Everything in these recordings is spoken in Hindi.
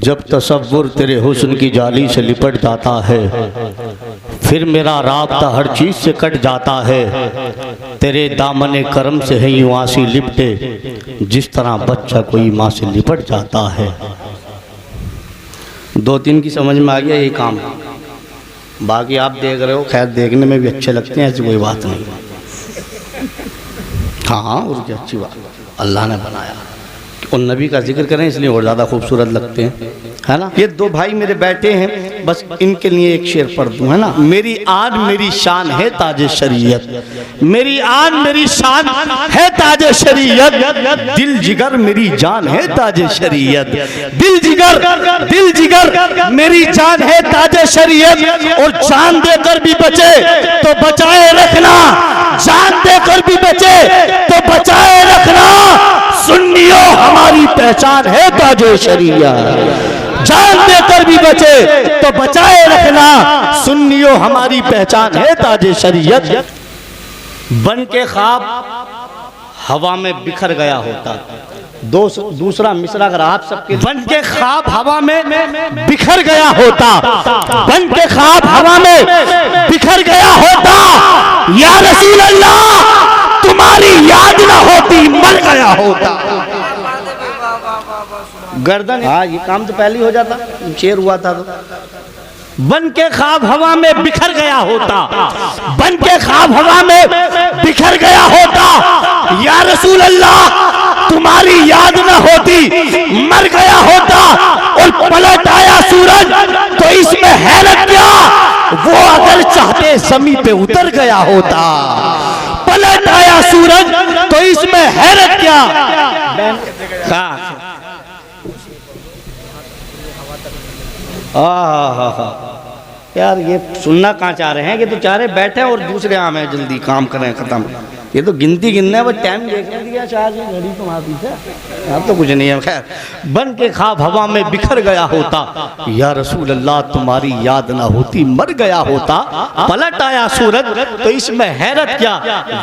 जब तसव्वुर तेरे हुस्न की जाली से लिपट जाता है, फिर मेरा राब्ता हर चीज़ से कट जाता है। तेरे दामने करम से है यूँ आंसी लिपटे, जिस तरह बच्चा कोई माँ से लिपट जाता है। दो तीन की समझ में आ गया यही काम, बाकी आप देख रहे हो, खैर देखने में भी अच्छे लगते हैं, ऐसी कोई बात नहीं। हाँ, उसकी अच्छी बात अल्लाह ने बनाया, उन नबी का जिक्र करें इसलिए और ज़्यादा खूबसूरत लगते हैं, है ना। ये दो भाई मेरे बैठे हैं, बस इनके लिए एक शेर पढ़ दूँ, है ना। मेरी आन मेरी शान है ताजे शरीयत, मेरी आन मेरी शान है ताजे शरीयत, दिल जिगर मेरी जान है ताजे शरीयत, दिल जिगर मेरी जान है ताजे शरीयत। और जान देकर भी बचे तो बचाए रखना, जान देकर भी बचे तो बचाए रखना, सुन्नियों हमारी पहचान है ताजे शरीयत। जान देकर भी बचे तो बचाए रखना, सुन्नियों हमारी पहचान है ताजे शरीयत। बन के ख्वाब हवा में बिखर गया होता। दूसरा मिसरा अगर आप सबके, बन के ख्वाब हवा में बिखर गया होता, बन के ख्वाब हवा में बिखर गया होता, या रसूल अल्लाह तुम्हारी याद ना होती मर गया होता। गर्दन, हाँ ये काम तो पहले ही हो जाता, शेर हुआ था तो। बन के ख्वाब हवा में बिखर गया होता, बन के ख्वाब हवा में बिखर गया होता, या रसूल अल्लाह तुम्हारी याद न होती मर गया होता। और पलट आया सूरज तो इसमें हैरत क्या, वो अगर चाहते ज़मीन पे उतर गया होता। पलट आया सूरज तो इसमें हैरत क्या। यार ये सुनना कहाँ चाह रहे हैं, कि तो चाह रहे बैठे और दूसरे आम है, जल्दी काम करें खत्म। ये तो गिनती गिनना है, वो टाइम देखने दिया चार्ज घड़ी तो वहाँ पीछे, अब तो कुछ नहीं है। खैर, बन के ख्वाब हवा में बिखर गया होता, या रसूल अल्लाह तुम्हारी याद ना होती मर गया होता। पलट आया सूरज तो इसमें हैरत क्या,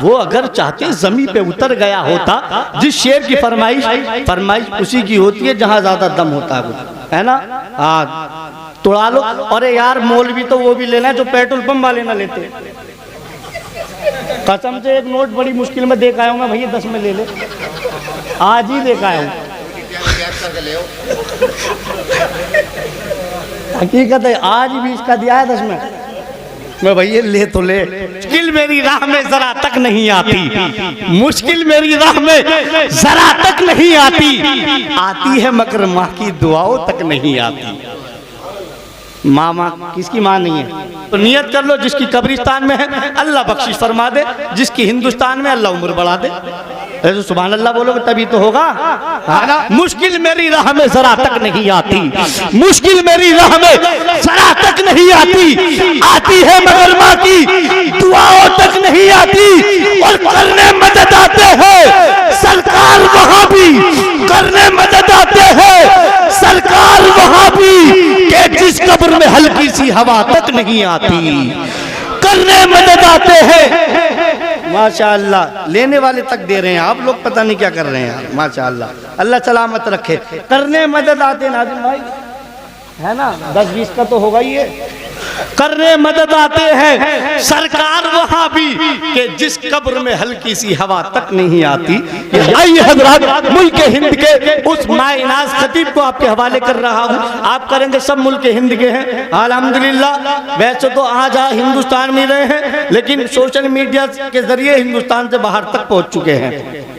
वो अगर चाहते जमीन पे उतर गया होता। जिस शेर की फरमाइश उसी की होती है जहाँ ज्यादा दम होता है ना। तोड़ा लो। अरे यार मौलवी तो वो भी लेना है जो पेट्रोल पंप वाले ना लेते। कसम से एक नोट बड़ी मुश्किल में देख आया हूँ मैं, भैया 10 में ले ले, आज ही देख आया हूँ। हकीकत है, आज भी इसका दिया है 10 में। मैं भैया ले तो ले। मुश्किल मेरी राह में जरा तक नहीं आती, मुश्किल मेरी राह में जरा तक नहीं आती है मगर माँ की दुआओं तक नहीं आती। मामा किसकी माँ नहीं है, तो नियत कर लो जिसकी कब्रिस्तान में है अल्लाह बख्शिश फरमा दे, जिसकी हिंदुस्तान में अल्लाह उम्र बढ़ा दे। ऐसे सुभान अल्लाह बोलोगे तभी तो होगा। मुश्किल मेरी राह में जरा तक नहीं आती, मुश्किल मेरी राह में जरा तक नहीं आती है मगर माँ की दुआओं तक नहीं आती। और करने मदद आते हैं सरकार वहाँ भी, करने मदद आते हैं सरकार वहाँ भी, कि जिस कब्र में हल्की सी हवा तक नहीं आती। करने मदद आते हैं, माशाअल्लाह, लेने वाले तक दे रहे हैं, आप लोग पता नहीं क्या कर रहे हैं। माशाअल्लाह, अल्लाह सलामत रखे। करने मदद आते हैं नाज़िम भाई, है ना, 10-20 का तो होगा ही है। करने मदद आते हैं सरकार वहाँ भी, कि जिस कब्र में हल्की सी हवा तक नहीं आती। आइए हज़रात, मुल्क हिंद के उस माइनाज खतीब को आपके हवाले कर रहा हूँ। आप करेंगे सब मुल्क हिंद के हैं अल्हम्दुलिल्लाह। वैसे तो आज हिंदुस्तान में रहे हैं, लेकिन सोशल मीडिया के जरिए हिंदुस्तान से बाहर तक पहुँच चुके हैं।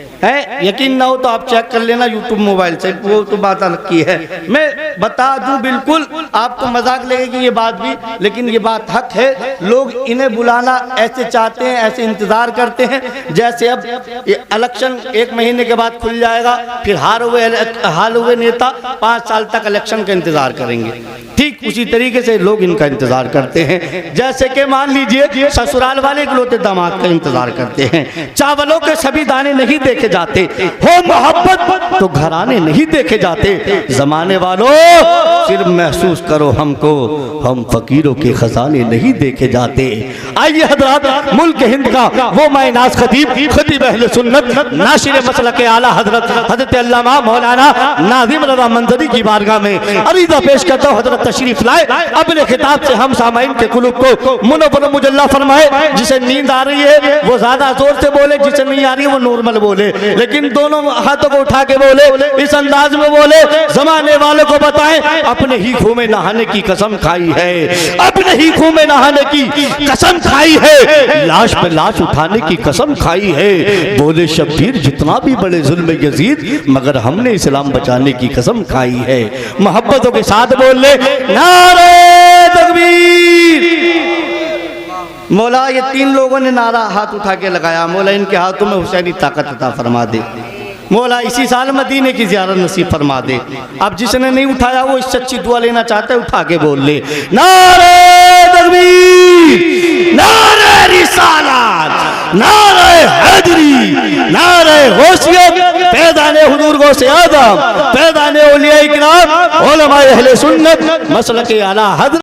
यकीन ना हो तो आप चेक कर लेना यूट्यूब मोबाइल से, वो तो बात अलग की है। मैं बता दूं, बिल्कुल आपको मजाक लगेगी ये बात भी, लेकिन ये बात हक है। लोग इन्हें बुलाना ऐसे चाहते हैं, ऐसे इंतजार करते हैं जैसे अब ये इलेक्शन 1 महीने के बाद खुल जाएगा, फिर हार हुए नेता 5 साल तक इलेक्शन का इंतजार करेंगे। ठीक उसी तरीके से लोग इनका इंतजार करते हैं। जैसे कि मान लीजिए ससुराल वाले इकलौते दामाद का इंतजार करते हैं। चावलों के सभी दाने नहीं देखे जाते, हो मोहब्बत तो घराने नहीं देखे जाते। जमाने वालों सिर्फ महसूस करो हमको, हम फकीरों के खजाने नहीं देखे जाते। आइए हजरत मुल्क हिंद का वो मायनाज खतीब अहले सुन्नत नाशिर मसलक आला हजरत अल्लामा मौलाना नाज़िम रज़ा मंजरी की बारगाह में अरीज़ा पेश करता हूँ। हजरत तशरीफ लाए, अपने खिताब से हम सामाइन के कुलूब को मुनव्वर मुजल्ला फरमाए। जिसे नींद आ रही है वो ज्यादा जोर से बोले, जिसे नहीं आ रही है वो नॉर्मल बोले, लेकिन दोनों हाथों को उठा के बोले, इस अंदाज में बोले, जमाने वालों को बताएं अपने ही खूह में नहाने की कसम खाई है, अपने ही खूह में नहाने की कसम खाई है, लाश पे लाश उठाने की कसम खाई है। बोले शब्बीर जितना भी बड़े जुल्म यजीद, मगर हमने इस्लाम बचाने की कसम खाई है। मोहब्बतों के साथ बोले नारे तकबीर। मौला ये तीन लोगों ने नारा हाथ उठा के लगाया, मौला इनके हाथों में हुसैनी ताकत अता फरमा दे, मौला इसी साल मदीने की ज़ियारत नसीब फरमा दे। अब जिसने नहीं उठाया वो इस सच्ची दुआ लेना चाहता है, उठा के बोल ले नारे तकबीर, नारे रिसालत, नारे हैदरी, नारे गौसियत, पैदाने हुजूर गौसे आदम, पैदाने औलिया इकराम, उलमाए अहले सुन्नत मसलक आला हज़रत।